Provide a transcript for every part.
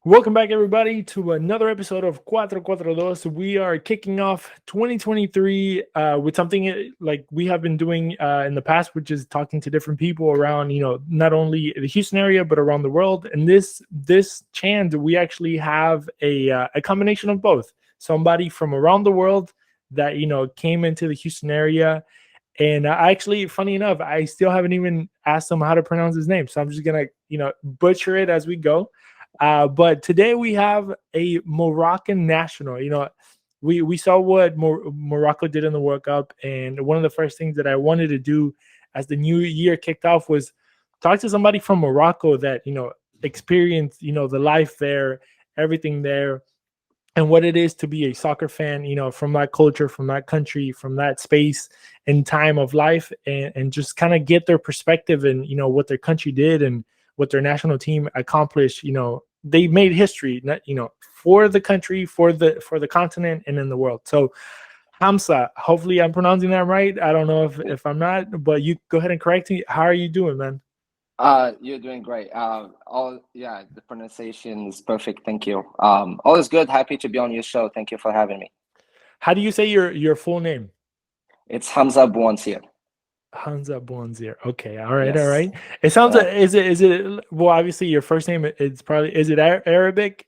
Welcome back, everybody, to another episode of Cuatro Cuatro Dos. We are kicking off 2023 with something like we have been doing in the past, which is talking to different people around, not only the Houston area but around the world. And this chance, we actually have a combination of both. Somebody from around the world that came into the Houston area, and actually, funny enough, I still haven't even asked him how to pronounce his name, so I'm just gonna butcher it as we go. But today we have a Moroccan national. We saw what Morocco did in the World Cup, and one of the first things that I wanted to do as the new year kicked off was talk to somebody from Morocco that experienced the life there, everything there, and what it is to be a soccer fan, from that culture, from that country, from that space and time of life, and just kind of get their perspective and what their country did and what their national team accomplished. They made history, for the country, for the continent, and in the world. So Hamza, hopefully I'm pronouncing that right. I don't know if I'm not, but you go ahead and correct me. How are you doing, man? You're doing great. The pronunciation is perfect. Thank you. All is good. Happy to be on your show. Thank you for having me. How do you say your full name? It's Hamza Bouanssir. Hamza Bouanssir. Okay, all right, all Yes. right. It sounds. Uh, Is it? Well, obviously, your first name. It's probably. Is it Arabic?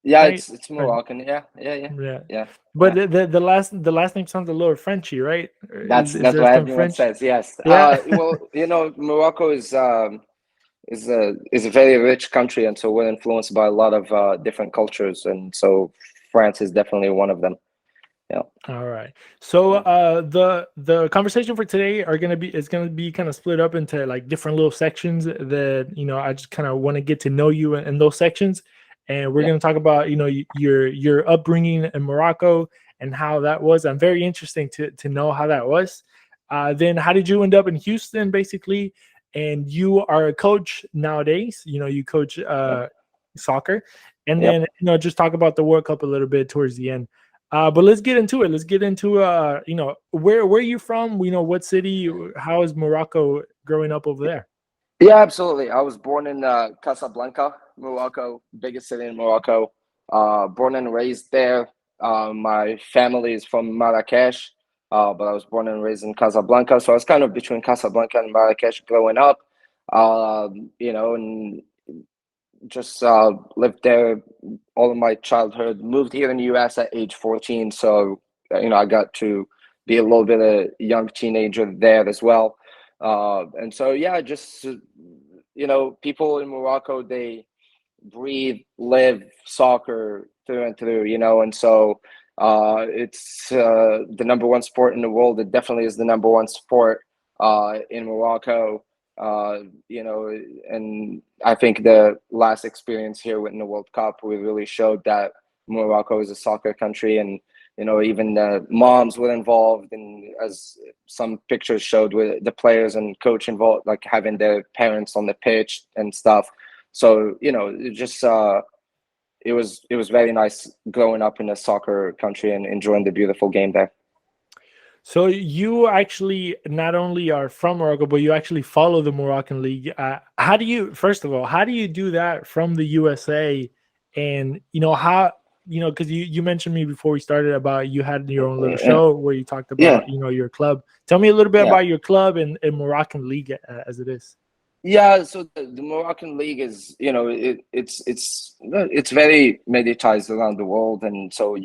yeah, Right. it's Or- Moroccan. Yeah, yeah. yeah, But yeah. the last name sounds a little Frenchy, right? Or is That's there what some everyone French? says. Yes. Yeah. Well, Morocco is a very rich country, and so we're influenced by a lot of different cultures, and so France is definitely one of them. Yeah. All right. So Yeah. the conversation for today is gonna be kind of split up into like different little sections that I just kind of want to get to know you in those sections, and we're Yeah. gonna talk about your upbringing in Morocco and how that was. I'm very interesting to know how that was. Then how did you end up in Houston, basically? And you are a coach nowadays. You coach Yeah. soccer, and Yep. then just talk about the World Cup a little bit towards the end. But let's get into it. Let's get into where are you from? What city? How is Morocco growing up over there? Yeah, absolutely. I was born in Casablanca, Morocco, biggest city in Morocco. Born and raised there. My family is from Marrakesh, but I was born and raised in Casablanca. So I was kind of between Casablanca and Marrakesh growing up. And just lived there all of my childhood. Moved here in the U.S. at age 14, so I got to be a little bit a young teenager there as well. And so yeah, just people in Morocco, they breathe, live soccer through and through, and so it's the number one sport in the world. It definitely is the number one sport in Morocco. uh, and I think the last experience here in the World Cup, we really showed that Morocco is a soccer country, and even the moms were involved, and as some pictures showed, with the players and coach involved, like having their parents on the pitch and stuff. So it was very nice growing up in a soccer country and enjoying the beautiful game there. So you actually not only are from Morocco, but you actually follow the Moroccan League. How do you, first of all, how do you do that from the USA? And how, because you mentioned me before we started about you had your own little Yeah, show where you talked yeah, about your club. Tell me a little bit yeah. about your club and Moroccan League as it is. Yeah, so the Moroccan League is, it's very mediatized around the world, and so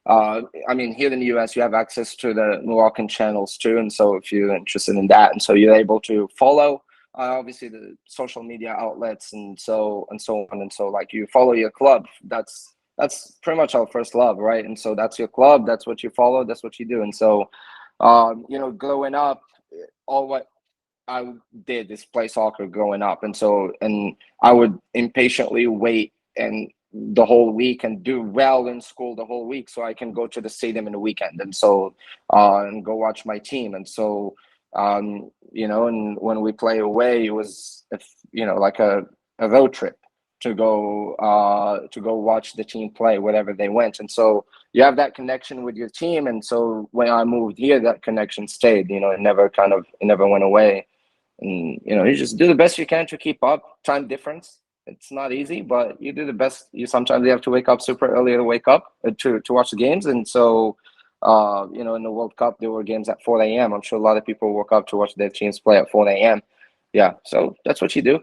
I mean, here in the US, you have access to the Moroccan channels too, and so if you're interested in that, and so you're able to follow, obviously the social media outlets, and so on, and so like you follow your club. That's pretty much our first love, right? And so that's your club, that's what you follow, that's what you do, and so, growing up, all what I did is play soccer growing up, and I would impatiently wait and the whole week and do well in school the whole week so I can go to the stadium in the weekend, and so and go watch my team, and so and when we play away, it was like a road trip to go watch the team play wherever they went, and so you have that connection with your team, and so when I moved here, that connection stayed. It never went away, and you just do the best you can to keep up. Time difference, It's not easy, but you do the best. You have to wake up super early to wake up to watch the games, and so in the World Cup there were games at 4 a.m. I'm sure a lot of people woke up to watch their teams play at 4 a.m. Yeah, so that's what you do.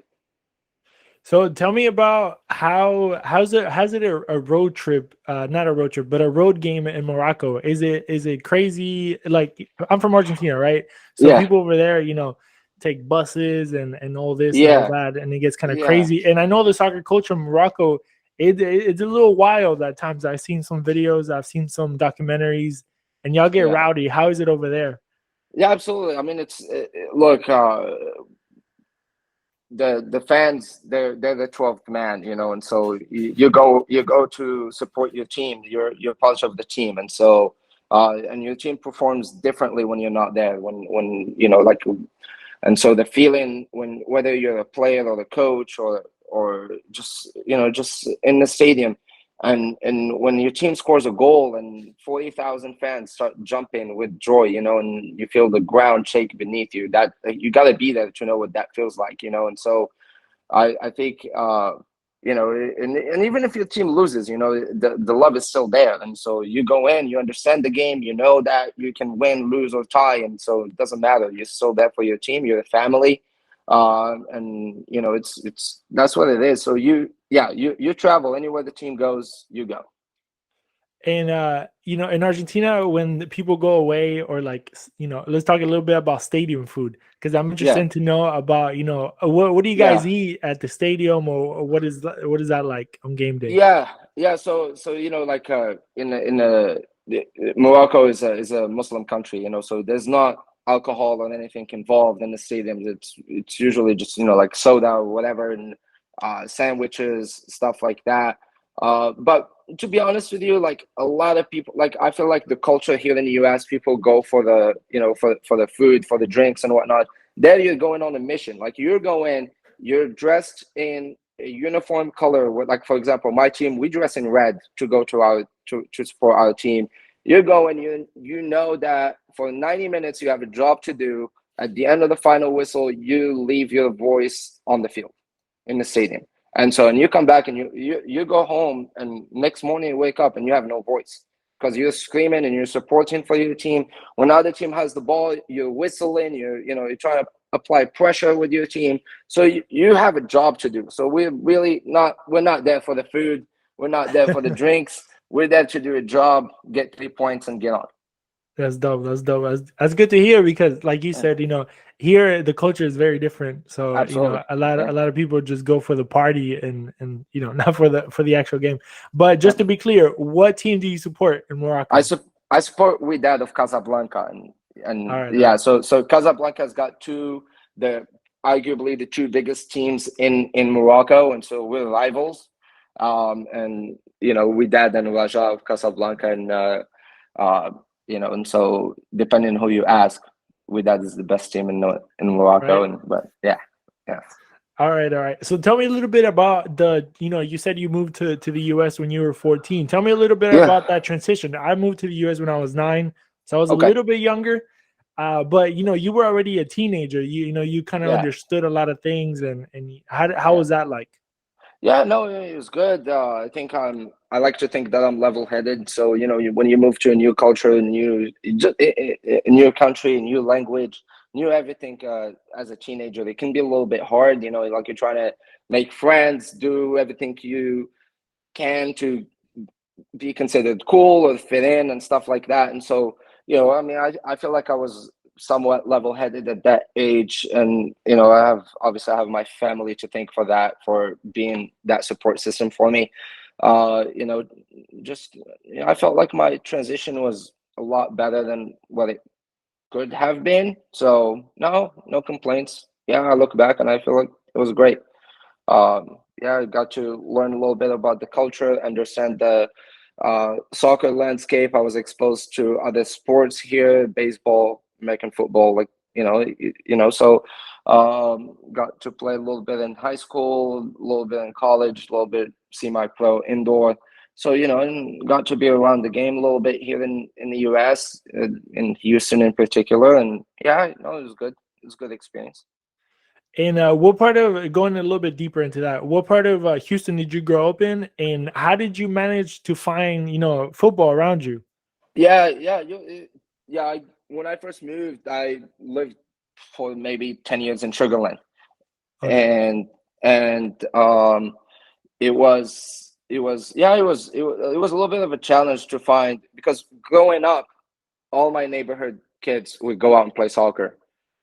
So tell me about how's it a road trip, not a road trip, but a road game in Morocco? Is it crazy? Like, I'm from Argentina, right? So Yeah, people over there, take buses and all this and all yeah, that, and it gets kind of yeah, crazy. And I know the soccer culture in Morocco, it's a little wild at times. I've seen some videos, I've seen some documentaries, and y'all get yeah, rowdy. How is it over there? yeah. Absolutely. I mean, look. The fans, they're the 12th man, and so you go to support your team. You're part of the team, and so and your team performs differently when you're not there. When like, and so the feeling when whether you're a player or the coach or just in the stadium, and when your team scores a goal and 40,000 fans start jumping with joy, and you feel the ground shake beneath you, that you got to be there to know what that feels like, and so I think and even if your team loses, the love is still there, and so you go in, you understand the game, you know that you can win, lose, or tie, and so it doesn't matter. You're still there for your team, you're a family, and it's that's what it is. So you travel anywhere the team goes, you go. And in Argentina, when the people go away, or like, let's talk a little bit about stadium food, because I'm Yeah, interested to know about, what do you guys yeah. eat at the stadium, or what is that like on game day? Yeah. So like Morocco is a Muslim country, so there's not alcohol or anything involved in the stadiums. It's usually just like soda or whatever, and sandwiches, stuff like that. But to be honest with you, like a lot of people, like I feel like the culture here in the U.S., people go for the for the food, for the drinks and whatnot. There you're going on a mission. Like you're dressed in a uniform color. Like for example, my team, we dress in red to go to support our team. You're going, you know that for 90 minutes you have a job to do. At the end of the final whistle, you leave your voice on the field in the stadium. And so, and you come back and you go home, and next morning you wake up and you have no voice because you're screaming and you're supporting for your team. When the other team has the ball, you're whistling, you're trying to apply pressure with your team. So you have a job to do. So we're not there for the food. We're not there for the drinks. We're there to do a job, get 3 points, and get on. That's dope. That's dope. That's good to hear, because, like you Yeah, said, here the culture is very different. So, absolutely. a Yeah. lot of people just go for the party, and not for the actual game. But just Yep. to be clear, what team do you support in I Morocco? su- I support Wydad of Casablanca, All and right, all yeah, right. so Casablanca's got the arguably the two biggest teams in Morocco, and so we're rivals. And Wydad and Raja of Casablanca, and uh, and so depending on who you ask, Wydad is the best team in Morocco, Right. and but yeah, yeah, All right, all right. So tell me a little bit about you said you moved to the US when you were 14. Tell me a little bit yeah. about that transition. I moved to the US when I was 9, so I was a Okay, little bit younger. But you were already a teenager. You kind of yeah. understood a lot of things, and how Yeah. was that like? Yeah, no, it was good. I think I like to think that I'm level-headed. So, when you move to a new culture, a new country, a new language, new everything, as a teenager, it can be a little bit hard. Like you're trying to make friends, do everything you can to be considered cool or fit in and stuff like that. And so, I mean, I feel like I was somewhat level-headed at that age, and I have my family to thank for that, for being that support system for me. uh you know just I felt like my transition was a lot better than what it could have been, so no complaints. Yeah, I look back and I feel like it was great. Yeah, I got to learn a little bit about the culture, understand the soccer landscape. I was exposed to other sports here, baseball, American football, like so got to play a little bit in high school, a little bit in college, a little bit semi-pro indoor. So and got to be around the game a little bit here in the US, in Houston in particular, and yeah, it was good. It was a good experience. And what part of going a little bit deeper into that? What part of Houston did you grow up in, and how did you manage to find football around you? Yeah, yeah, yeah. When I first moved, I lived for maybe 10 years in Sugarland, Okay. and and it was a little bit of a challenge to find, because growing up, all my neighborhood kids would go out and play soccer,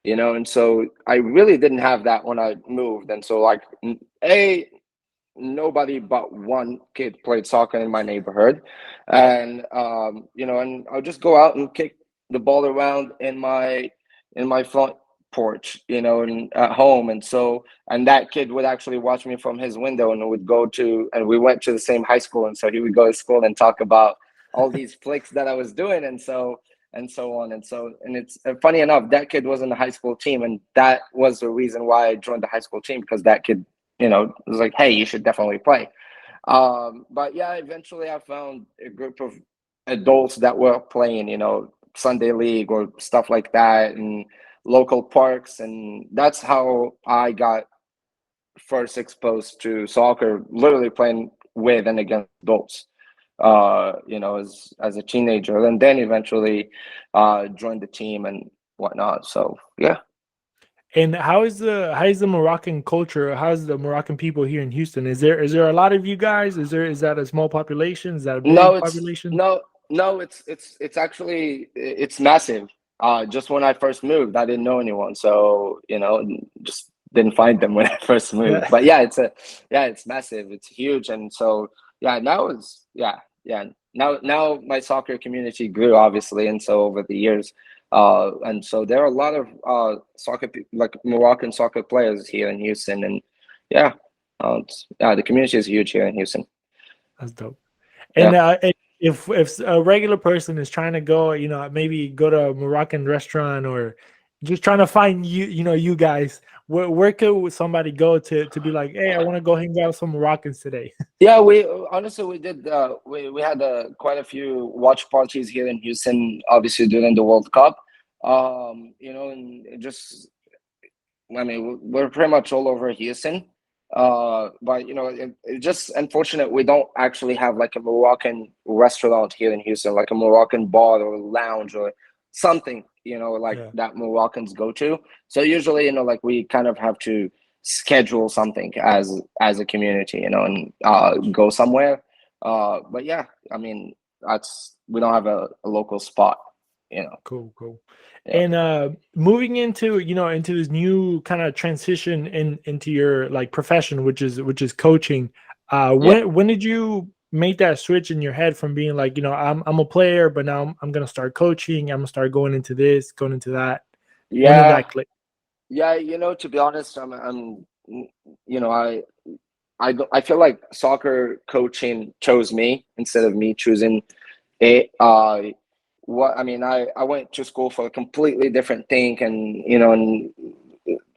and so I really didn't have that when I moved, and so like nobody but one kid played soccer in my neighborhood, and and I'll just go out and kick the ball around in my front porch, and at home, and that kid would actually watch me from his window, and we went to the same high school, and so he would go to school and talk about all these flicks that I was doing, and so on, and it's funny enough, that kid was in the high school team, and that was the reason why I joined the high school team, because that kid it was like, hey, you should definitely play. But yeah, eventually I found a group of adults that were playing, Sunday league or stuff like that, and local parks, and that's how I got first exposed to soccer, literally playing with and against adults. As a teenager, and then eventually joined the team and whatnot. So yeah. And how is the Moroccan culture? How's the Moroccan people here in Houston? Is there a lot of you guys? Is that a small population? Is that a No, big it's population? no, no, it's actually it's massive. Just when I first moved, I didn't know anyone, so just didn't find them when I first moved. Yeah, But yeah, it's massive. It's huge, and so yeah, now my soccer community grew, obviously, and so over the years, and so there are a lot of like Moroccan soccer players here in Houston, and yeah, the community is huge here in Houston. that's dope. Yeah. And if a regular person is trying to go, maybe go to a Moroccan restaurant or just trying to find you guys, where could somebody go to be like, hey, I want to go hang out with some Moroccans today? Yeah, we honestly we did we had quite a few watch parties here in Houston, obviously during the World Cup. And it just, I mean, we're pretty much all over Houston. But it's just unfortunate we don't actually have like a Moroccan restaurant here in Houston, like a Moroccan bar or lounge or something, like Yeah, that Moroccans go to. So usually, like we kind of have to schedule something as a community, and go somewhere. But yeah, I mean, that's we don't have a local spot, you know. cool, cool. Yeah. And moving into this new kind of transition into your like profession, which is coaching. Yeah. When did you make that switch in your head from being like, I'm a player, but now I'm gonna start coaching. I'm gonna start going into this, going into that. When did Yeah. that click? Yeah, to be honest, I'm you know, I feel like soccer coaching chose me instead of me choosing it. What I mean, I went to school for a completely different thing, and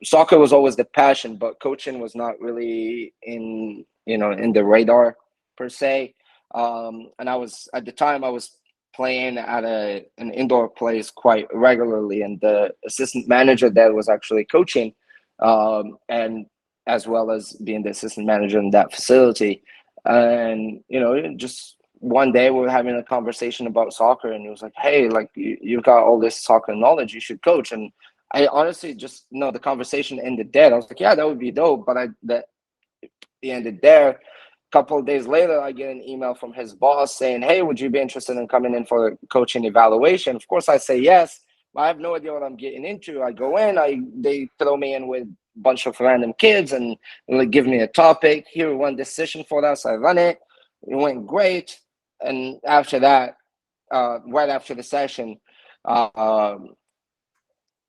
soccer was always the passion, but coaching was not really in the radar per se. And I was at the time I was playing at an indoor place quite regularly, and the assistant manager there was actually coaching, and as well as being the assistant manager in that facility. And just one day we were having a conversation about soccer, and he was like, "Hey, like you've got all this soccer knowledge, you should coach." And I honestly just the conversation ended there. I was like, "Yeah, that would be dope," but that ended there. A couple of days later, I get an email from his boss saying, "Hey, would you be interested in coming in for a coaching evaluation?" Of course, I say yes. I have no idea what I'm getting into. I go in, they throw me in with a bunch of random kids and like give me a topic. Here, one decision for us. I run it. It went great. And after that, right after the session, uh,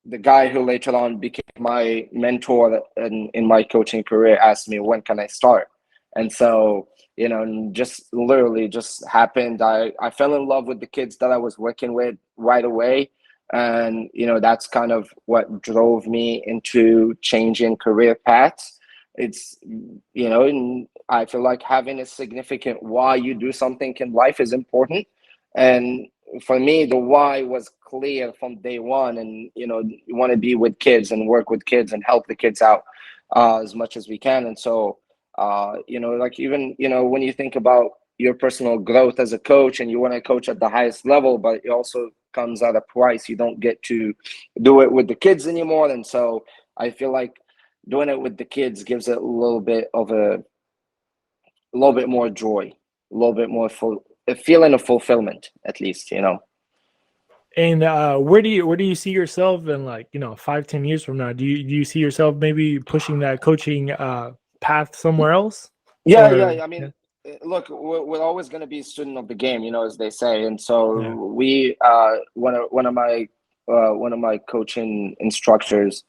the guy who later on became my mentor in my coaching career asked me, when can I start? And so, just literally just happened. I fell in love with the kids that I was working with right away. And, that's kind of what drove me into changing career paths. It's, and I feel like having a significant why you do something in life is important. And for me, the why was clear from day one. And, you want to be with kids and work with kids and help the kids out as much as we can. And so, like even, when you think about your personal growth as a coach and you want to coach at the highest level, but it also comes at a price. You don't get to do it with the kids anymore. And so I feel like doing it with the kids gives it a little bit more joy, a little bit more a feeling of fulfillment, at least. And where do you see yourself in, like, 5-10 years from now? Do you see yourself maybe pushing that coaching path somewhere else? Yeah, Or yeah. I yeah. mean, look, we're always going to be a student of the game, as they say. And so Yeah. we, one of my coaching instructors,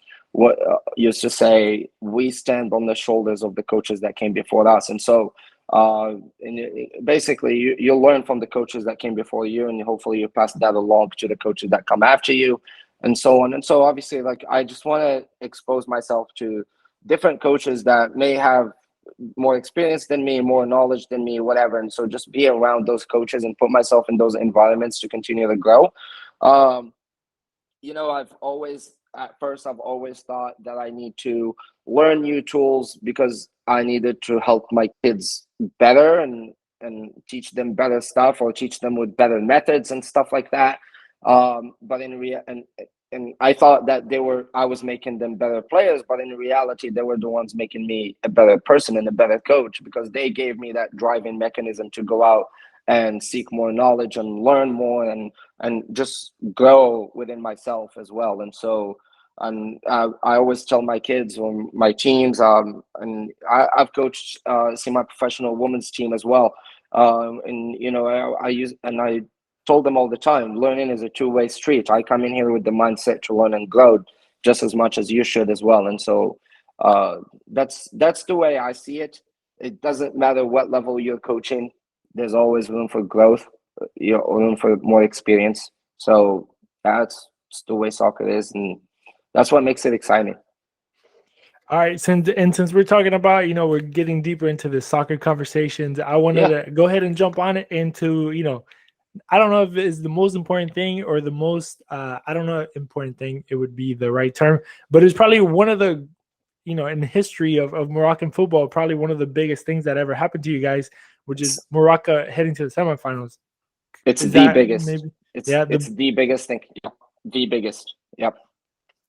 used to say, we stand on the shoulders of the coaches that came before us. And so, basically, you'll learn from the coaches that came before you, and hopefully you pass that along to the coaches that come after you, and so on. And so, obviously, like, I just want to expose myself to different coaches that may have more experience than me, more knowledge than me, whatever. And so just be around those coaches and put myself in those environments to continue to grow. Um, I've always thought that I need to learn new tools because I needed to help my kids better and teach them better stuff, or teach them with better methods and stuff like that. But and I thought that I was making them better players, but in reality, they were the ones making me a better person and a better coach, because they gave me that driving mechanism to go out and seek more knowledge and learn more and just grow within myself as well. And so, and I always tell my kids or my teams, and I've coached semi-professional women's team as well. And I told them all the time, learning is a two-way street. I come in here with the mindset to learn and grow just as much as you should as well. And so that's the way I see it. It doesn't matter what level you're coaching. There's always room for growth, room for more experience. So that's the way soccer is, and that's what makes it exciting. All right, since we're talking about, we're getting deeper into the soccer conversations, I wanted Yeah. to go ahead and jump on it into, I don't know if it's the most important thing or the most, I don't know, important thing, it would be the right term, but it's probably one of the, in the history of Moroccan football, probably one of the biggest things that ever happened to you guys, which is Morocco heading to the semifinals. It's Is the that biggest. maybe? It's Yeah. it's the biggest thing. Yep. The biggest. Yep.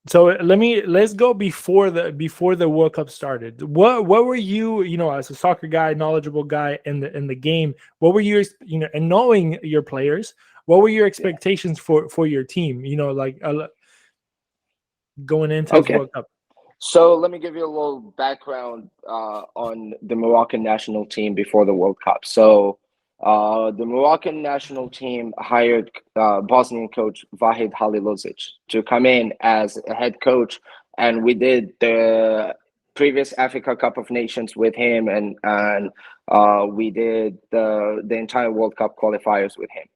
So let's go before the World Cup started. What were you, as a soccer guy, knowledgeable guy in the game? What were your, and knowing your players, what were your expectations for your team? Like going into this Okay. World Cup. So let me give you a little background on the Moroccan national team before the World Cup. So the Moroccan national team hired Bosnian coach Vahid Halilovic to come in as a head coach, and we did the previous Africa Cup of Nations with him, and we did the entire World Cup qualifiers with him.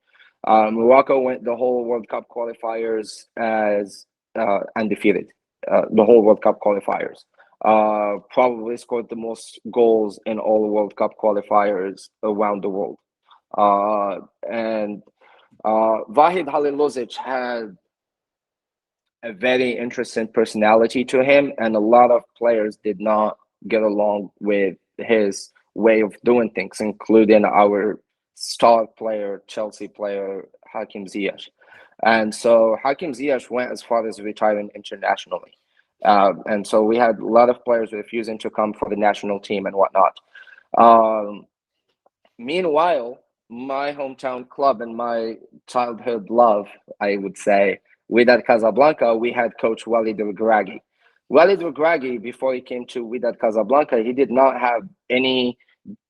Morocco went the whole World Cup qualifiers as undefeated. The whole World Cup qualifiers. Probably scored the most goals in all World Cup qualifiers around the world. And Vahid Halilovic had a very interesting personality to him, and a lot of players did not get along with his way of doing things, including our star player, Chelsea player, Hakim Ziyech. And so Hakim Ziyech went as far as retiring internationally. And so we had a lot of players refusing to come for the national team and whatnot. Meanwhile, my hometown club and my childhood love, I would say, Wydad Casablanca, we had coach Walid Regragui. Walid Regragui, before he came to Wydad Casablanca, he did not have any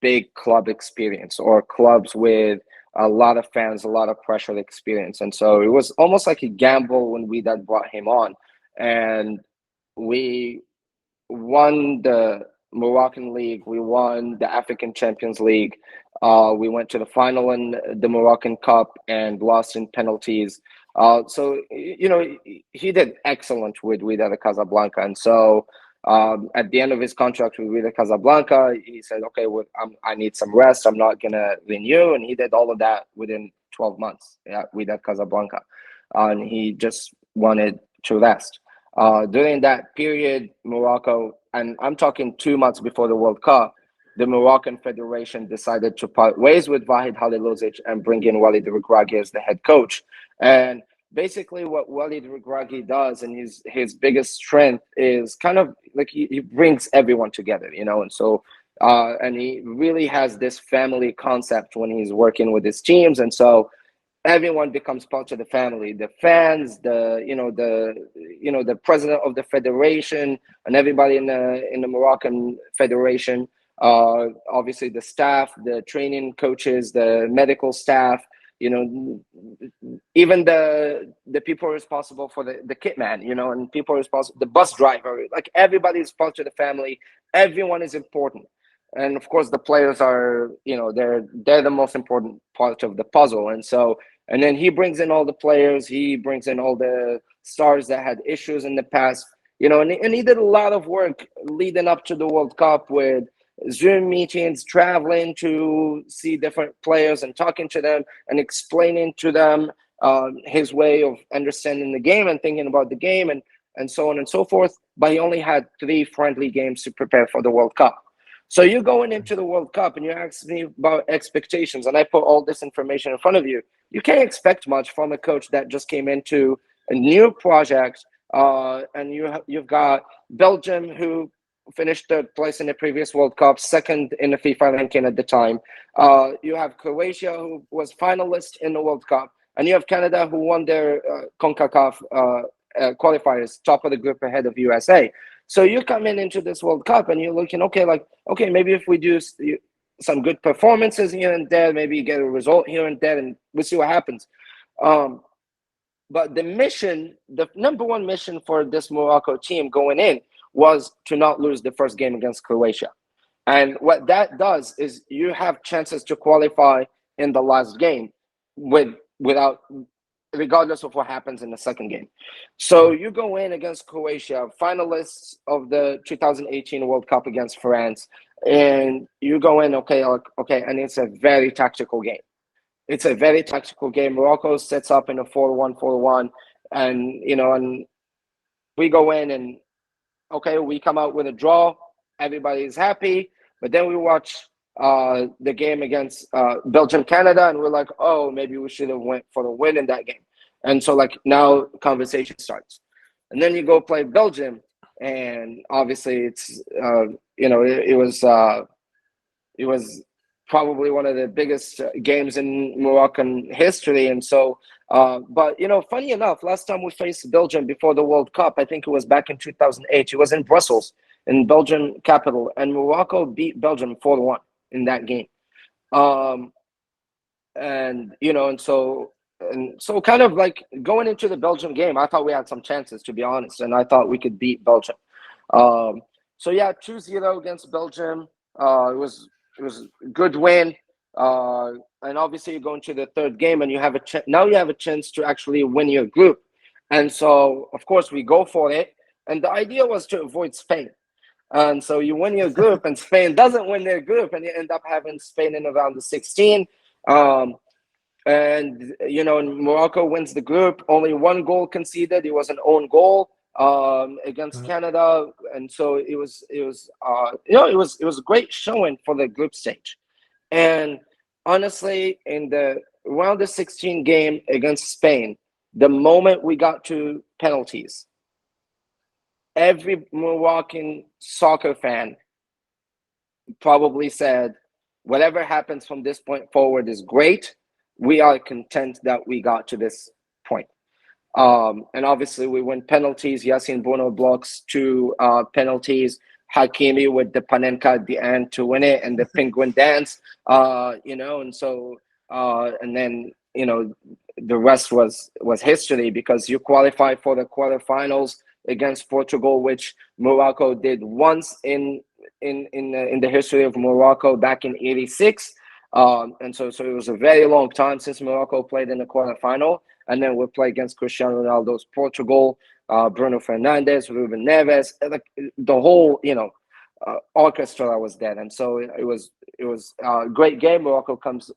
big club experience or clubs with a lot of fans, a lot of pressure experience. And so it was almost like a gamble when Wydad brought him on. And we won the Moroccan League. We won the African Champions League. We went to the final in the Moroccan Cup and lost in penalties. So he did excellent with Wydad Casablanca, and so at the end of his contract with Wydad Casablanca, he said, "Okay, I need some rest. I'm not gonna renew," and he did all of that within 12 months with Casablanca, and he just wanted to rest. During that period, Morocco, and I'm talking 2 months before the World Cup, the Moroccan Federation decided to part ways with Vahid Halilovic and bring in Walid Regragui as the head coach. And basically what Walid Regragui does, and his biggest strength, is kind of like he brings everyone together, and so and he really has this family concept when he's working with his teams. And so everyone becomes part of the family, the fans, the president of the federation, and everybody in the Moroccan Federation, obviously the staff, the training coaches, the medical staff, even the people responsible for the kit man, and people responsible, the bus driver, like everybody is part of the family. Everyone is important. And of course the players are, they're the most important part of the puzzle. And then he brings in all the players, he brings in all the stars that had issues in the past, and he did a lot of work leading up to the World Cup with Zoom meetings, traveling to see different players and talking to them and explaining to them his way of understanding the game and thinking about the game and so on and so forth. But he only had 3 friendly games to prepare for the World Cup. So you're going into the World Cup and you ask me about expectations, and I put all this information in front of you. You can't expect much from a coach that just came into a new project, and you've got Belgium, who finished 3rd place in the previous World Cup, 2nd in the FIFA ranking at the time. You have Croatia, who was finalist in the World Cup, and you have Canada, who won their CONCACAF qualifiers, top of the group ahead of USA. So you're coming into this World Cup and you're looking, okay, maybe if we do some good performances here and there, maybe you get a result here and there, and we'll see what happens. But the number one mission for this Morocco team going in was to not lose the first game against Croatia. And what that does is you have chances to qualify in the last game regardless of what happens in the second game. So you go in against Croatia, finalists of the 2018 World Cup against France, and you go in, okay, and it's a very tactical game. It's a very tactical game. Morocco sets up in a 4-1-4-1, and we go in and, okay, we come out with a draw. Everybody's happy, but then we watch the game against Belgium, Canada, and we're like, oh, maybe we should have went for the win in that game. And so now conversation starts. And then you go play Belgium, and obviously it's it was probably one of the biggest games in Moroccan history. And so but funny enough, last time we faced Belgium before the World Cup, I think it was back in 2008. It was in Brussels, in Belgian capital, and Morocco beat Belgium 4-1 in that game. And so kind of like going into the Belgium game, I thought we had some chances, to be honest, and I thought we could beat Belgium. So yeah, 2-0 against Belgium. It was a good win. And obviously you go into the third game and you have now you have a chance to actually win your group. And so of course we go for it. And the idea was to avoid Spain. And so you win your group and Spain doesn't win their group, and you end up having Spain in around the 16. And Morocco wins the group. Only 1 goal conceded. It was an own goal against Canada, and so it was a great showing for the group stage. And honestly, in the round of 16 game against Spain, the moment we got to penalties, every Moroccan soccer fan probably said, whatever happens from this point forward is great. We are content that we got to this point. And obviously we win penalties. Yassine Bono blocks 2 penalties. Hakimi with the Panenka at the end to win it, and the penguin dance, and so and then the rest was history, because you qualify for the quarterfinals against Portugal, which Morocco did once in the history of Morocco back in '86. And so it was a very long time since Morocco played in the quarterfinal. And then we'll play against Cristiano Ronaldo's Portugal, Bruno Fernandes, Ruben Neves, like the whole orchestra was there. And so it was a great game. Morocco comes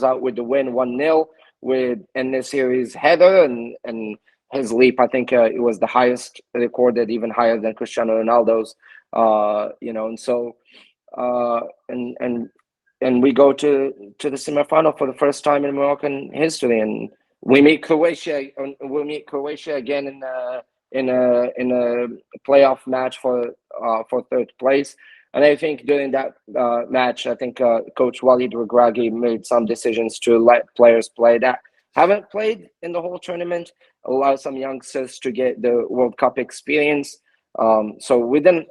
out with the win 1-0. with in this series header and his leap. I think it was the highest recorded, even higher than Cristiano Ronaldo's. And so uh, and and and we go to the semifinal for the first time in Moroccan history, and we meet Croatia. We'll meet Croatia again in a playoff match for third place. And I think during that match, I think Coach Walid Regragui made some decisions to let players play that haven't played in the whole tournament, allow some youngsters to get the World Cup experience. So we didn't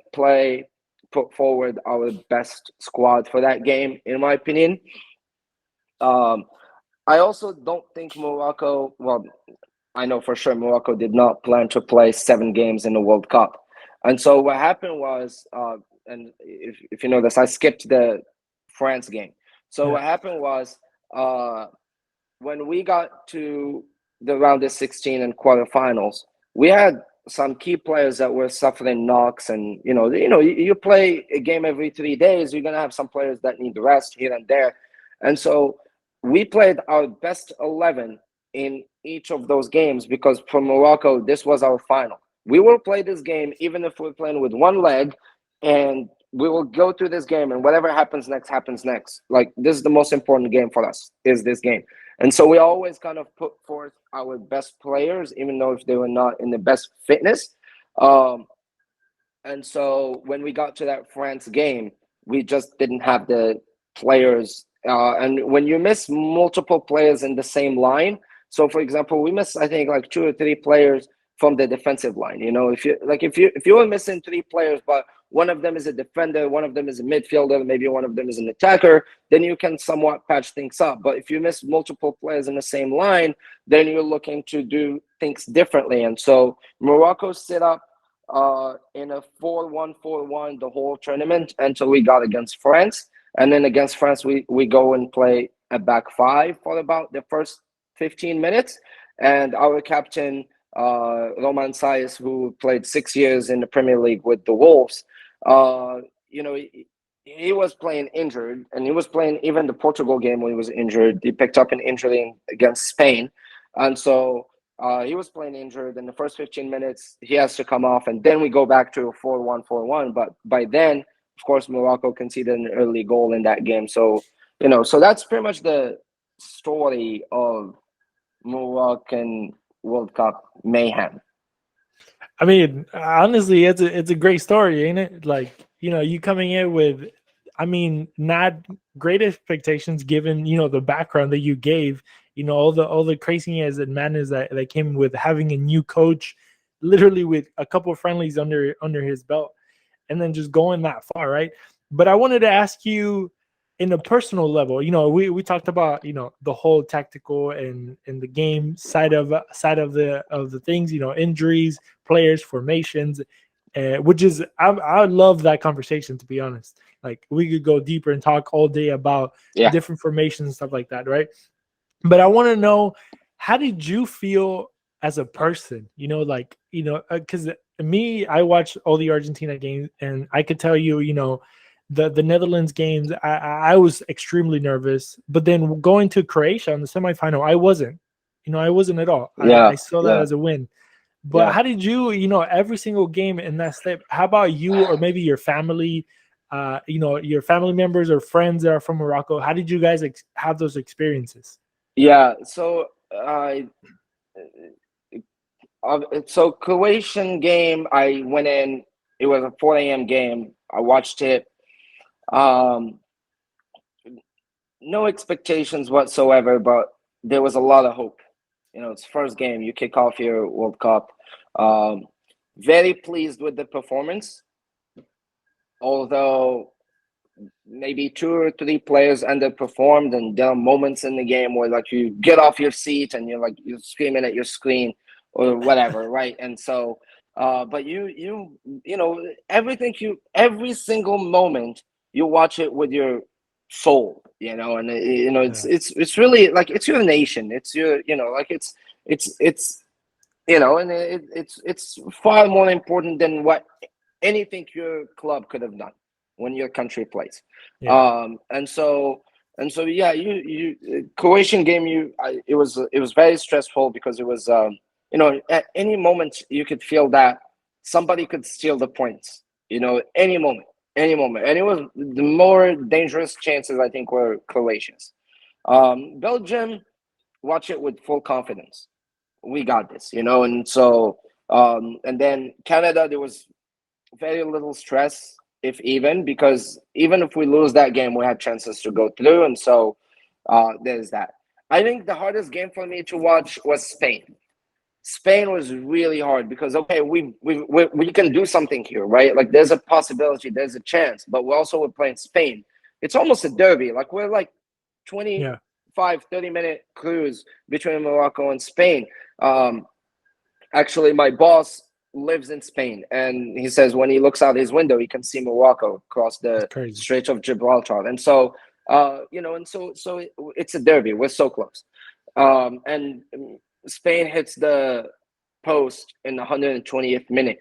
put forward our best squad for that game, in my opinion. I also don't think Morocco, well, I know for sure Morocco did not plan to play 7 games in the World Cup. And so what happened was, and if you know this, I skipped the France game. So what happened was when we got to the round of 16 and quarterfinals, we had some key players that were suffering knocks, and you play a game every 3 days, you're gonna have some players that need rest here and there, and so we played our best 11 in each of those games because for Morocco this was our final. We will play this game even if we're playing with one leg, and we will go through this game, and whatever happens next happens next. Like, this is the most important game for us, is this game. And so we always kind of put forth our best players, even though if they were not in the best fitness. And so when we got to that France game, we just didn't have the players. And when you miss multiple players in the same line, so for example, we missed, I think, like 2 or 3 players from the defensive line. If you were missing 3 players, but one of them is a defender, one of them is a midfielder, maybe one of them is an attacker, then you can somewhat patch things up. But if you miss multiple players in the same line, then you're looking to do things differently. And so Morocco set up in a 4-1-4-1 the whole tournament until we got against France. And then against France, we go and play a back 5 for about the first 15 minutes. And our captain, Roman Saiz, who played 6 years in the Premier League with the Wolves, he was playing injured, and he was playing even the Portugal game when he was injured. He picked up an injury against Spain. And so he was playing injured. In the first 15 minutes, he has to come off, and then we go back to a 4-1-4-1. But by then, of course, Morocco conceded an early goal in that game. So, so that's pretty much the story of Moroccan World Cup mayhem. I mean, honestly, it's a great story, ain't it? Like, you coming in with, I mean, not great expectations given, the background that you gave, all the craziness and madness that came with having a new coach, literally with a couple of friendlies under his belt, and then just going that far, right? But I wanted to ask you, in a personal level, we talked about the whole tactical and the game side of the things, injuries, players, formations, which is I love that conversation, to be honest. Like, we could go deeper and talk all day about different formations and stuff like that, right? But I want to know, how did you feel as a person? Because me, I watched all the Argentina games, and I could tell you, the Netherlands games, I was extremely nervous. But then going to Croatia in the semifinal, I wasn't. I wasn't at all. I saw that as a win. But how did you, every single game in that step, how about you, or maybe your family, your family members or friends that are from Morocco? How did you guys have those experiences? Yeah, so Croatian game, I went in, it was a 4 a.m. game. I watched it. No expectations whatsoever, but there was a lot of hope. It's first game, you kick off your World Cup. Very pleased with the performance, although maybe 2 or 3 players underperformed, and there are moments in the game where, like, you get off your seat and you're screaming at your screen or whatever, right? And so but every single moment you watch it with your soul, and it's really like, it's your nation, it's your, and it's far more important than what anything your club could have done when your country plays. And so And so yeah, Croatian game, it was very stressful because it was at any moment you could feel that somebody could steal the points. Any moment, any moment, and it was the more dangerous chances I think were Croatians. Belgium, watch it with full confidence. We got this, and so and then Canada, there was very little stress, if even, because even if we lose that game, we had chances to go through, and so there's that. I think the hardest game for me to watch was Spain. Spain was really hard because okay, we can do something here, right? Like there's a possibility, there's a chance, but we're playing Spain. It's almost a derby. Like we're like Yeah. 25-30 minute cruise between Morocco and Spain. Actually, my boss lives in Spain, and he says when he looks out his window, he can see Morocco across That's the crazy. Strait of Gibraltar. And so, it's a derby. We're so close. And Spain hits the post in the 120th minute,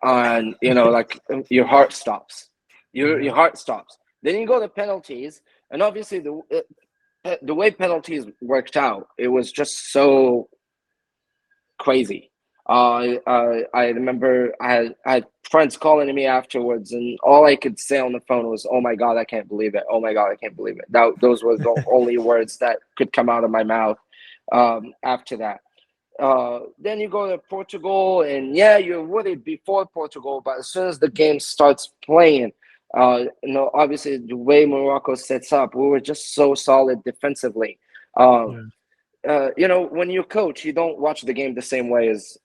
and like your heart stops. Your heart stops. Then you go to penalties, and obviously the way penalties worked out, it was just so crazy. I remember I had friends calling me afterwards, and all I could say on the phone was, "Oh my God, I can't believe it! Oh my God, I can't believe it!" Those were the only words that could come out of my mouth. After that, then you go to Portugal, and yeah, you're worried before Portugal, but as soon as the game starts playing, obviously the way Morocco sets up, we were just so solid defensively. Uh, Yeah. when you coach, you don't watch the game the same way as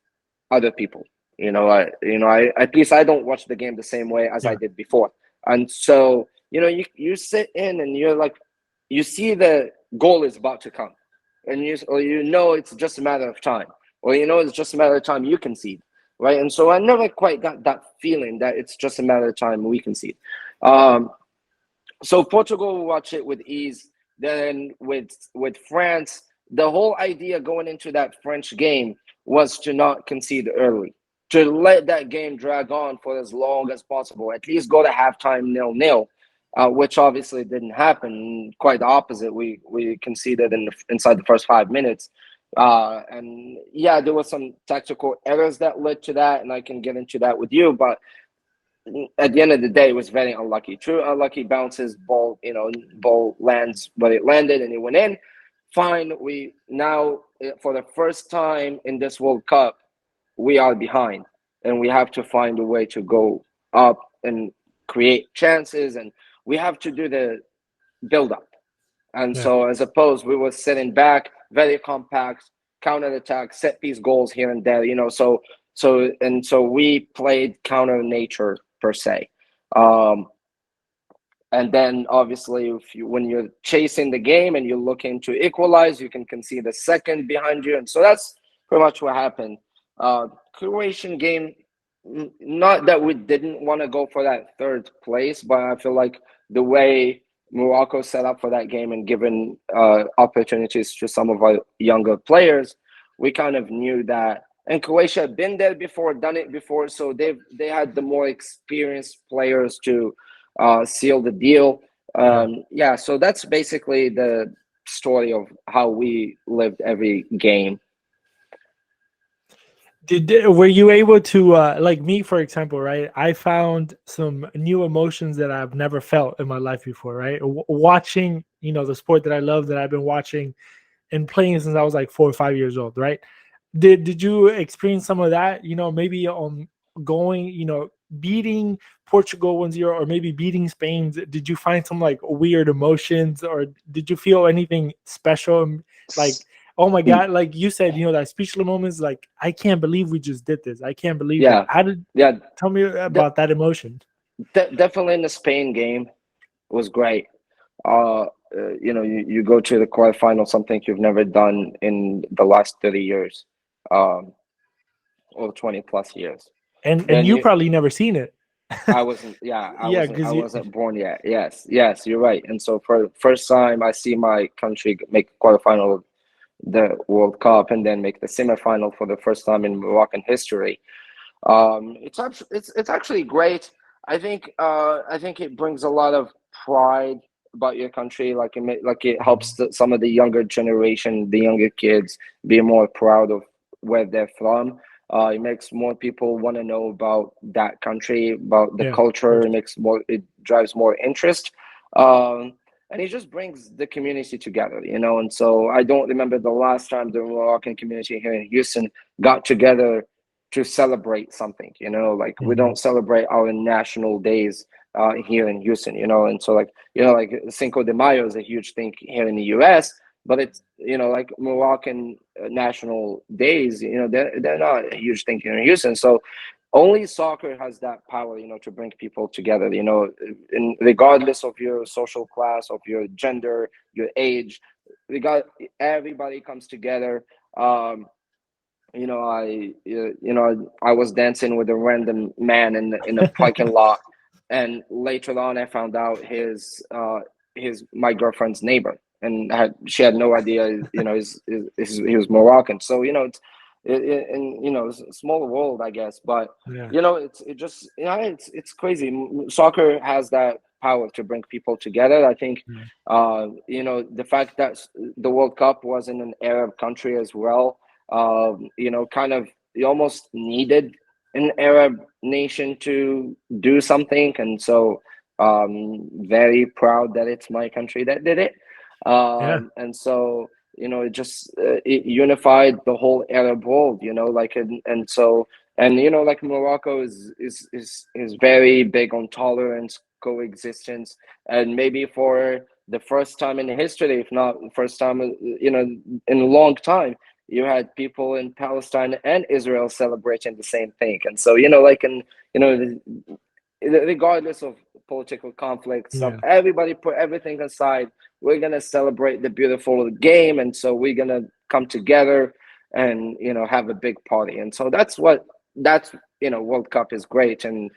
other people. I at least I don't watch the game the same way as I Yeah. did before. And so, you sit in and you're like, you see the goal is about to come, and it's just a matter of time, or it's just a matter of time you concede, right? And so I never quite got that feeling that it's just a matter of time we concede. Um, so Portugal will watch it with ease. Then with France, the whole idea going into that French game was to not concede early, to let that game drag on for as long as possible, at least go to halftime 0-0, which obviously didn't happen. Quite the opposite. We conceded inside the first 5 minutes. And yeah, there were some tactical errors that led to that, and I can get into that with you. But at the end of the day, it was very unlucky. True unlucky bounces, ball lands, but it landed and it went in. Fine. We now, for the first time in this World Cup, we are behind, and we have to find a way to go up and create chances, and we have to do the build up. And Yeah. so, as opposed, we were sitting back, very compact, counter attack, set piece goals here and there. So we played counter nature per se. Um, and then obviously, when you're chasing the game and you're looking to equalize, you can concede a second behind you, and so that's pretty much what happened. Croatian game, not that we didn't want to go for that third place, but I feel like the way Morocco set up for that game and given opportunities to some of our younger players, we kind of knew that. And Croatia had been there before, done it before, so they had the more experienced players to seal the deal. Yeah. Yeah, so that's basically the story of how we lived every game. Were you able to like me, for example, right? I found some new emotions that I've never felt in my life before, right? Watching, the sport that I love, that I've been watching and playing since I was like 4 or 5 years old, right? Did you experience some of that? Maybe going, beating Portugal 1-0, or maybe beating Spain. Did you find some like weird emotions, or did you feel anything special? Like, oh my God, like you said, that speechless moments, like, I can't believe we just did this. I can't believe it. Yeah, yeah, Tell me about that emotion. definitely in the Spain game was great. uh, you go to the quarterfinal, something you've never done in the last 30 years, um, or 20 plus years. And Then you probably never seen it. I wasn't, yeah, Yeah, I because wasn't born yet. Yes, you're right. And so for the first time, I see my country make a quarterfinal of the World Cup and then make the semifinal for the first time in Moroccan history. It's actually great. I think it brings a lot of pride about your country. Like it helps some of the younger generation, the younger kids, be more proud of where they're from. It makes more people want to know about that country, about the culture. It drives more interest. And it just brings the community together, And so I don't remember the last time the Moroccan community here in Houston got together to celebrate something, Like we don't celebrate our national days here in Houston, And so like Cinco de Mayo is a huge thing here in the US, but it's, like Moroccan national days, they're not a huge thing here in Houston. So only soccer has that power, to bring people together, and regardless of your social class, of your gender, your age, everybody comes together. I was dancing with a random man in the parking lot, and later on I found out his my girlfriend's neighbor, and she had no idea, he was Moroccan. So it's a small world, I guess, but it's crazy. Soccer has that power to bring people together. I think the fact that the World Cup was in an Arab country as well, kind of you almost needed an Arab nation to do something, and so very proud that it's my country that did it. And so it unified the whole Arab world, like Morocco is very big on tolerance, coexistence, and maybe for the first time in history, if not first time, in a long time, you had people in Palestine and Israel celebrating the same thing. And so, regardless of political conflicts, everybody put everything aside. We're going to celebrate the beautiful game. And so we're going to come together and, have a big party. And so World Cup is great. And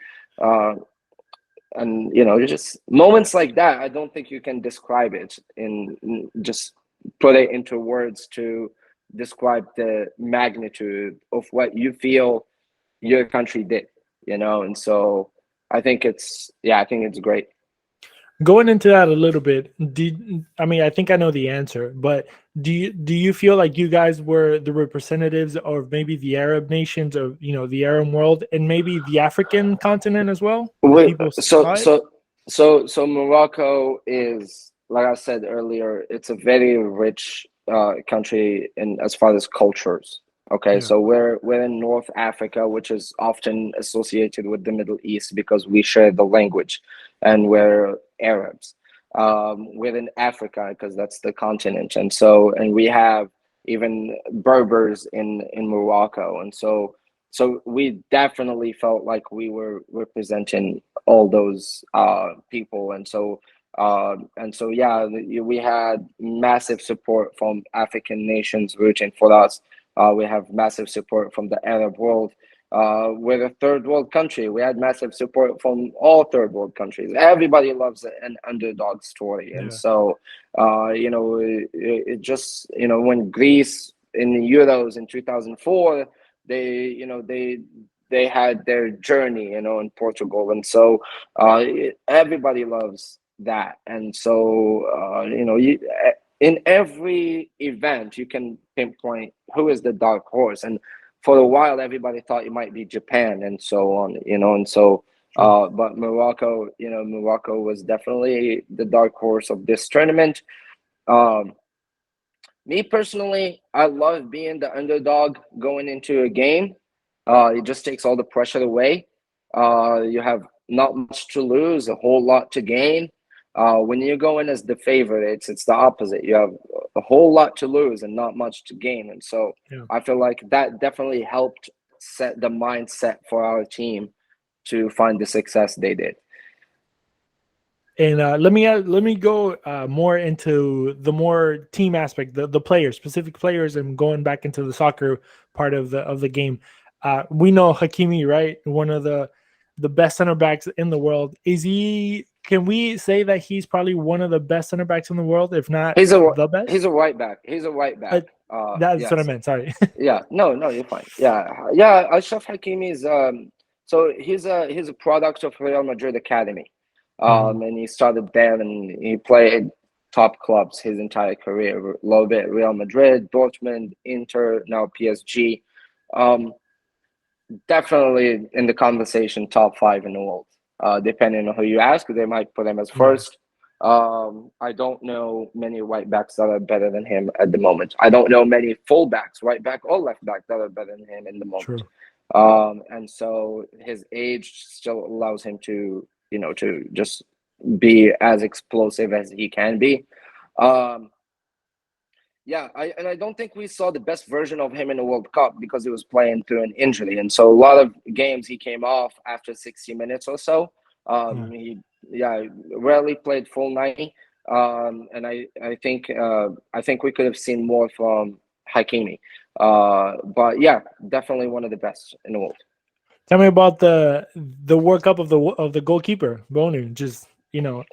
just moments like that, I don't think you can describe it in just put it into words to describe the magnitude of what you feel your country did, And so I think it's great. Going into that a little bit, I think I know the answer, but do you feel like you guys were the representatives of maybe the Arab nations, of the Arab world, and maybe the African continent as well? So Morocco is, like I said earlier, it's a very rich country in as far as cultures. Okay, so we're in North Africa, which is often associated with the Middle East because we share the language, and we're Arabs. We're in Africa because that's the continent, and we have even Berbers in Morocco, and so we definitely felt like we were representing all those people, we had massive support from African nations rooting for us. We have massive support from the Arab world. We're a third world country. We had massive support from all third world countries. Everybody loves an underdog story. And so, it just, when Greece in the Euros in 2004, they had their journey, in Portugal. And so everybody loves that. And so, in every event, you can pinpoint who is the dark horse. And for a while, everybody thought it might be Japan and so on, but Morocco was definitely the dark horse of this tournament. Me personally, I love being the underdog going into a game. It just takes all the pressure away. You have not much to lose, a whole lot to gain. When you go in as the favorite, it's the opposite. You have a whole lot to lose and not much to gain. And so I feel like that definitely helped set the mindset for our team to find the success they did. And let me go more into the more team aspect, the players, specific players, and going back into the soccer part of the game. We know Hakimi, right? One of the best center backs in the world. Can we say that he's probably one of the best center backs in the world, if not the best? He's a right back. That's what I meant. Sorry. No, you're fine. Achraf Hakimi is so he's a product of Real Madrid Academy. And he started there, and he played top clubs his entire career. A little bit Real Madrid, Dortmund, Inter, now PSG. Um, Definitely in the conversation, top five in the world. Depending on who you ask, they might put him as Yeah, first. I don't know many right backs that are better than him at the moment. I don't know many full backs, right back or left back, that are better than him in the moment. true. And so his age still allows him to, to just be as explosive as he can be. Um, yeah, I don't think we saw the best version of him in the World Cup because he was playing through an injury, and so a lot of games he came off after 60 minutes or so. Yeah. He rarely played full 90, and I think we could have seen more from Hakimi. But yeah, definitely one of the best in the world. Tell me about the World Cup of the goalkeeper, Bonu, just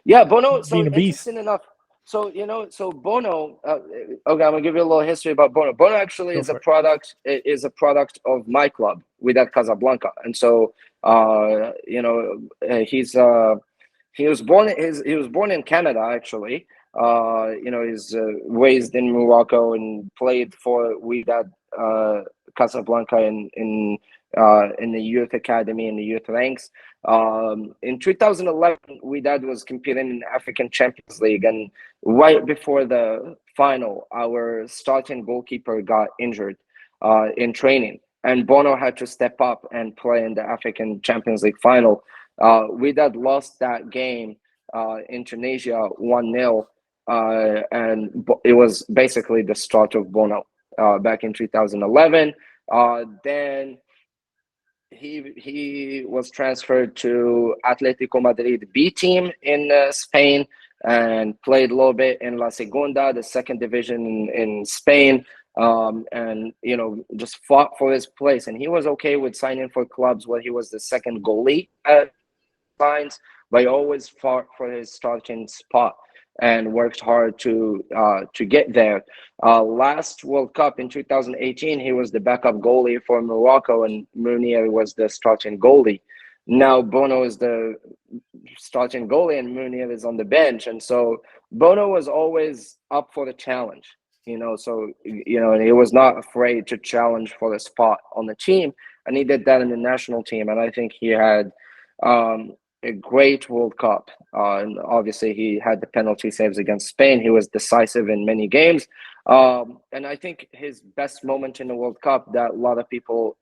Yeah, Bono. So being a beast. interesting enough. So Bono. Okay, I'm gonna give you a little history about Bono. Bono actually Go is a for it. product of my club with that Casablanca, and so he was born in Canada actually. He's raised in Morocco and played for Wydad Casablanca in the youth academy in the youth ranks. In 2011, Wydad was competing in the African Champions League, and right before the final, our starting goalkeeper got injured in training, and Bono had to step up and play in the African Champions League final. Wydad lost that game in Tunisia 1-0, and it was basically the start of Bono back in 2011. Then he was transferred to Atletico Madrid B team in Spain and played a little bit in La Segunda, the second division in Spain, and just fought for his place. And he was okay with signing for clubs where he was the second goalie at signs, but he always fought for his starting spot and worked hard to get there. Last World Cup in 2018, he was the backup goalie for Morocco, and Mounier was the starting goalie. Now Bono is the starting goalie, and Mounier is on the bench, and so Bono was always up for the challenge. And he was not afraid to challenge for the spot on the team, and he did that in the national team. And I think he had a great World Cup. And obviously, he had the penalty saves against Spain. He was decisive in many games. And I think his best moment in the World Cup that a lot of people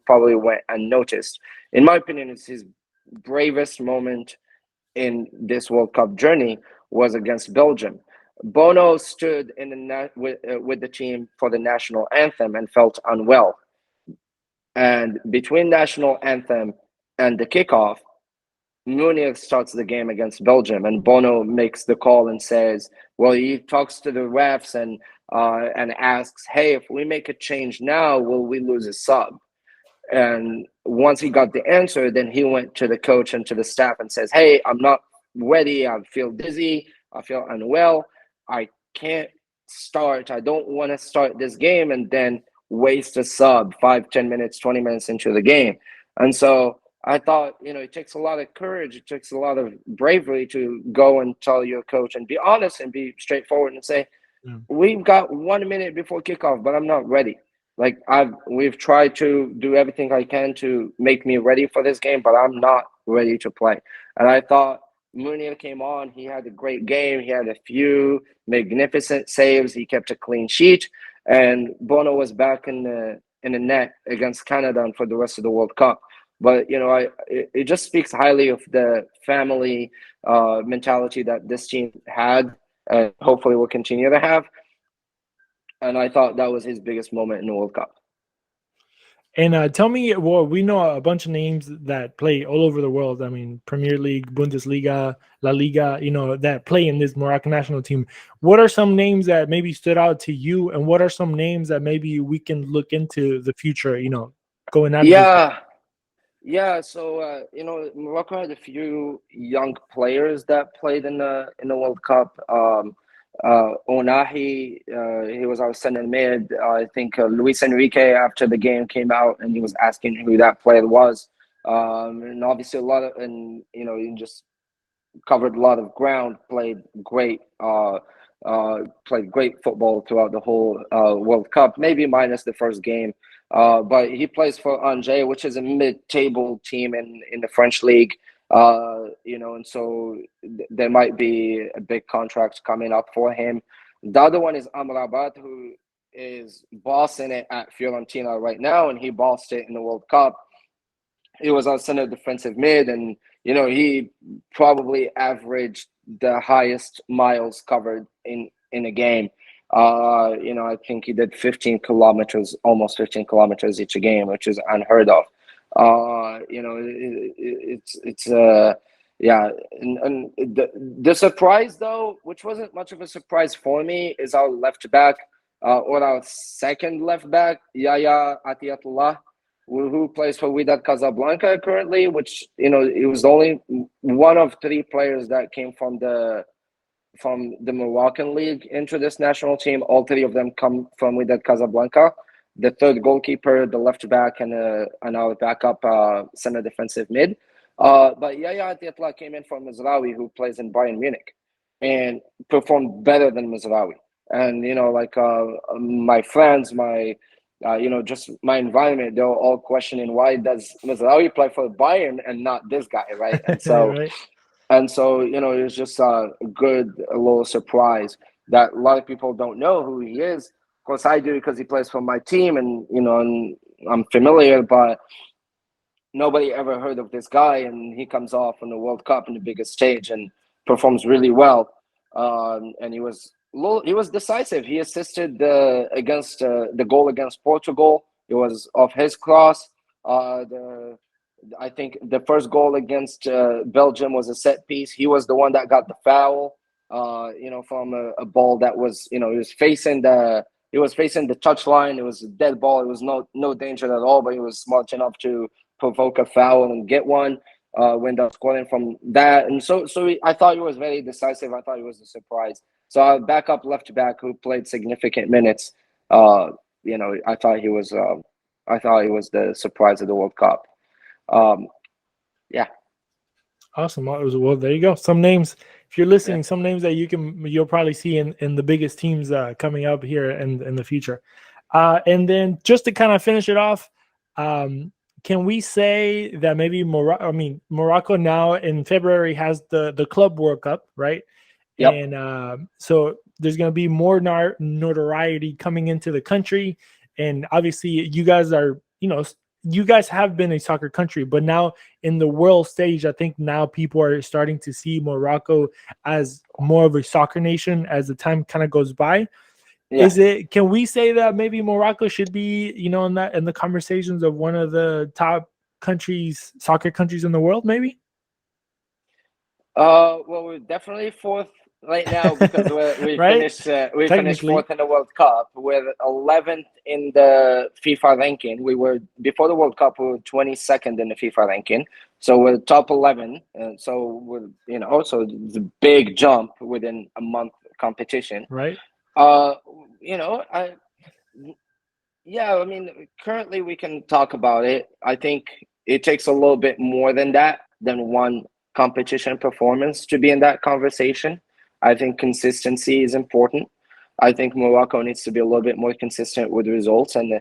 probably went unnoticed, in my opinion, is his bravest moment in this World Cup journey was against Belgium. Bono stood in with the team for the national anthem and felt unwell. And between national anthem and the kickoff, Mounier starts the game against Belgium, and Bono makes the call and says, "Well, he talks to the refs and asks, hey, if we make a change now, will we lose a sub?" And once he got the answer, then he went to the coach and to the staff and says, "Hey, I'm not ready. I feel dizzy. I feel unwell. I can't start. I don't want to start this game and then waste a sub 5, 10 minutes, 20 minutes into the game." And so I thought, it takes a lot of courage. It takes a lot of bravery to go and tell your coach and be honest and be straightforward and say, Yeah. "We've got 1 minute before kickoff, but I'm not ready. Like we've tried to do everything I can to make me ready for this game, but I'm not ready to play." And I thought Mounier came on. He had a great game. He had a few magnificent saves. He kept a clean sheet, and Bono was back in the net against Canada and for the rest of the World Cup. But it just speaks highly of the family mentality that this team had, and hopefully will continue to have. And I thought that was his biggest moment in the World Cup. And tell me, well, we know a bunch of names that play all over the world. I mean, Premier League, Bundesliga, La Liga, that play in this Moroccan national team. What are some names that maybe stood out to you? And what are some names that maybe we can look into the future, going out of this? Yeah. So Morocco had a few young players that played in the World Cup. Onahi, he was our center mid. I think Luis Enrique after the game came out and he was asking who that player was. And obviously a lot of, and just covered a lot of ground, played great football throughout the whole World Cup, maybe minus the first game. But he plays for Angers, which is a mid-table team in the French league. And so there might be a big contract coming up for him. The other one is Amrabat, who is bossing it at Fiorentina right now, and he bossed it in the World Cup. He was on center defensive mid, and he probably averaged the highest miles covered in a game. I think he did 15 kilometers, almost 15 kilometers each game, which is unheard of. Yeah. And the surprise, though, which wasn't much of a surprise for me, is our left back, or our second left back, Yahia Atiatullah, who plays for Wydad Casablanca currently, which, he was only one of three players that came from the Moroccan League into this national team. All three of them come from Wydad Casablanca. The third goalkeeper, the left back, and our backup center defensive mid. But Yahya Atiatullah came in from Mizraoui, who plays in Bayern Munich, and performed better than Mizraoui. And my friends, just my environment, they were all questioning, why does Mizraoui play for Bayern and not this guy, right? And so, right. It was just a little surprise that a lot of people don't know who he is. Of course, I do, because he plays for my team, and and I'm familiar, but nobody ever heard of this guy, and he comes off on the World Cup in the biggest stage and performs really well. And he was decisive. He assisted against the goal against Portugal. It was off his cross. I think the first goal against Belgium was a set piece. He was the one that got the foul. From a ball that was, he was facing the touchline. It was a dead ball. It was no danger at all, but he was smart enough to provoke a foul and get one. When they're scoring from that, and so I thought he was very decisive. I thought he was a surprise. So our backup left back, who played significant minutes, I thought he was the surprise of the World Cup. Yeah. Awesome. Well, there you go. Some names, if you're listening, some names that you'll probably see in the biggest teams coming up here in the future. And then just to kind of finish it off, can we say that maybe Morocco now in February has the Club World Cup, right? Yep. And so there's going to be more notoriety coming into the country. And obviously you guys are, you guys have been a soccer country, but now in the world stage, I think now people are starting to see Morocco as more of a soccer nation as the time kind of goes by. Yeah. Can we say that maybe Morocco should be, in the conversations of one of the top soccer countries in the world, maybe? Well, we're definitely fourth right now, because we right? finished fourth in the World Cup. We're 11th in the FIFA ranking. We were, before the World Cup, we were 22nd in the FIFA ranking. So we're top 11. So we're, so it's a big jump within a month competition. Right. Currently we can talk about it. I think it takes a little bit more than one competition performance to be in that conversation. I think consistency is important. I think Morocco needs to be a little bit more consistent with results. And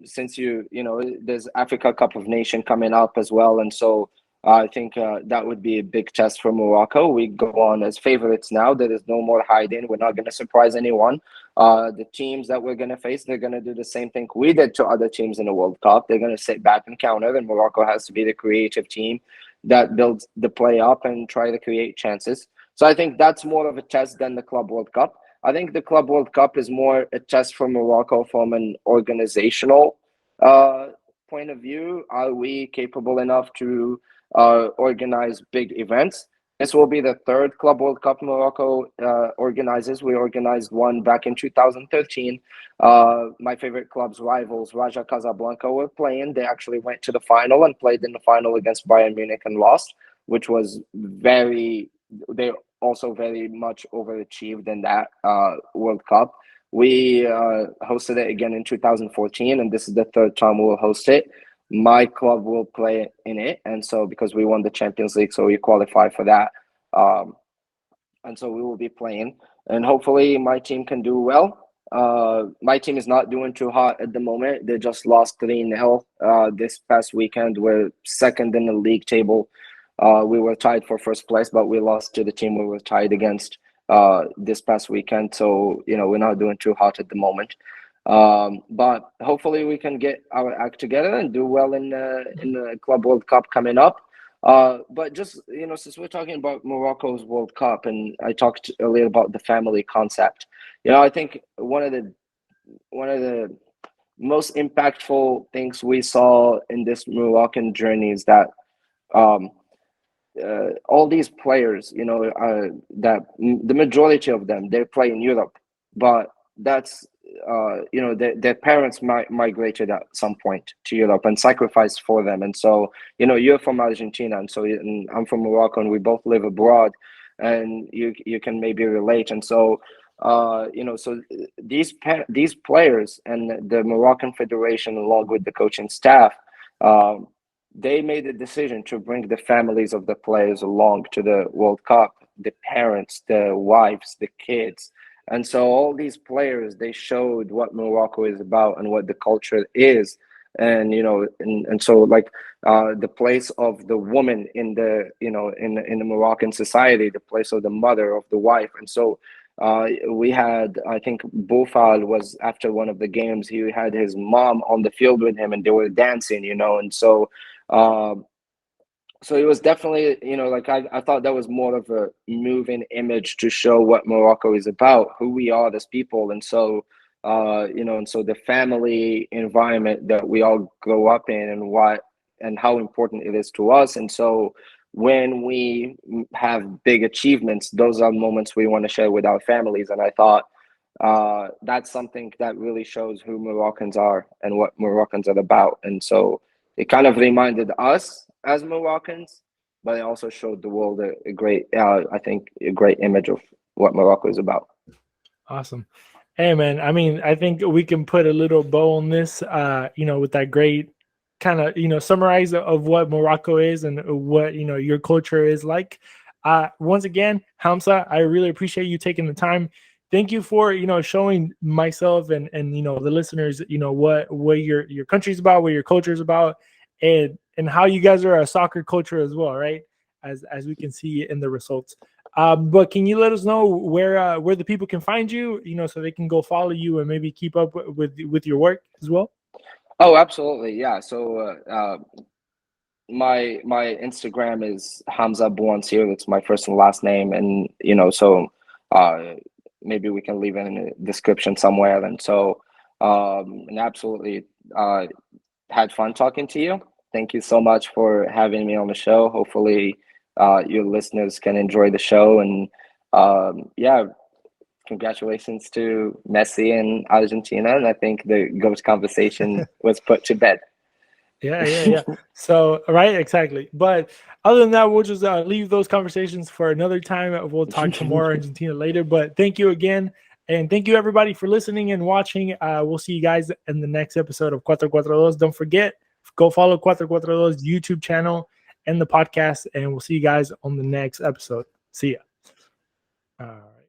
since there's Africa Cup of Nations coming up as well. And so I think that would be a big test for Morocco. We go on as favorites now. There is no more hiding. We're not going to surprise anyone. The teams that we're going to face, they're going to do the same thing we did to other teams in the World Cup. They're going to sit back and counter, and Morocco has to be the creative team that builds the play up and try to create chances. So I think that's more of a test than the Club World Cup. I think the Club World Cup is more a test for Morocco from an organizational point of view. Are we capable enough to organize big events? This will be the third Club World Cup Morocco organizes. We organized one back in 2013. My favorite club's rivals, Raja Casablanca, were playing. They actually went to the final and played in the final against Bayern Munich and lost, which was they also very much overachieved in that World Cup. We hosted it again in 2014, and this is the third time we'll host it. My club will play in it, and so because we won the Champions League, so we qualify for that. And so we will be playing, and hopefully my team can do well. My team is not doing too hot at the moment. They just lost 3-0 this past weekend. We're second in the league table. We were tied for first place, but we lost to the team we were tied against this past weekend. So, we're not doing too hot at the moment. But hopefully we can get our act together and do well in the Club World Cup coming up. But just, since we're talking about Morocco's World Cup, and I talked earlier about the family concept, I think one of the most impactful things we saw in this Moroccan journey is that all these players, that the majority of them, they play in Europe, but that's their parents migrated at some point to Europe and sacrificed for them. And so, you're from Argentina, and so I'm from Morocco, and we both live abroad, and you can maybe relate. And so, so these players and the Moroccan Federation, along with the coaching staff, they made a decision to bring the families of the players along to the World Cup, the parents, the wives, the kids. And so all these players, they showed what Morocco is about and what the culture is. And, and so like the place of the woman in the, in the Moroccan society, the place of the mother, of the wife. And so we had, I think Boufal was, after one of the games, he had his mom on the field with him and they were dancing, and so so it was definitely, like I thought that was more of a moving image to show what Morocco is about, who we are as people. And so, and so the family environment that we all grow up in, and how important it is to us. And so when we have big achievements, those are moments we want to share with our families. And I thought that's something that really shows who Moroccans are and what Moroccans are about. And so it kind of reminded us as Moroccans, but it also showed the world a great, I think, a great image of what Morocco is about. Awesome. Hey, man, I mean, I think we can put a little bow on this, with that great kind of, summarize of what Morocco is and what, your culture is like. Once again, Hamza, I really appreciate you taking the time. Thank you for, showing myself and the listeners, what your country's about, what your culture is about, and how you guys are a soccer culture as well, right? As we can see in the results. But can you let us know where the people can find you, so they can go follow you and maybe keep up with your work as well? Oh, absolutely. Yeah. So my Instagram is Hamza Bouanssir. It's my first and last name. And, so maybe we can leave it in the description somewhere. And so and absolutely had fun talking to you. Thank you so much for having me on the show. Hopefully your listeners can enjoy the show. And yeah, congratulations to Messi and Argentina. And I think the GOAT conversation was put to bed. Yeah. So, right, exactly. But other than that, we'll just leave those conversations for another time. We'll talk some more Argentina later. But thank you again. And thank you, everybody, for listening and watching. We'll see you guys in the next episode of 442. Don't forget, go follow 442's YouTube channel and the podcast. And we'll see you guys on the next episode. See ya. All right.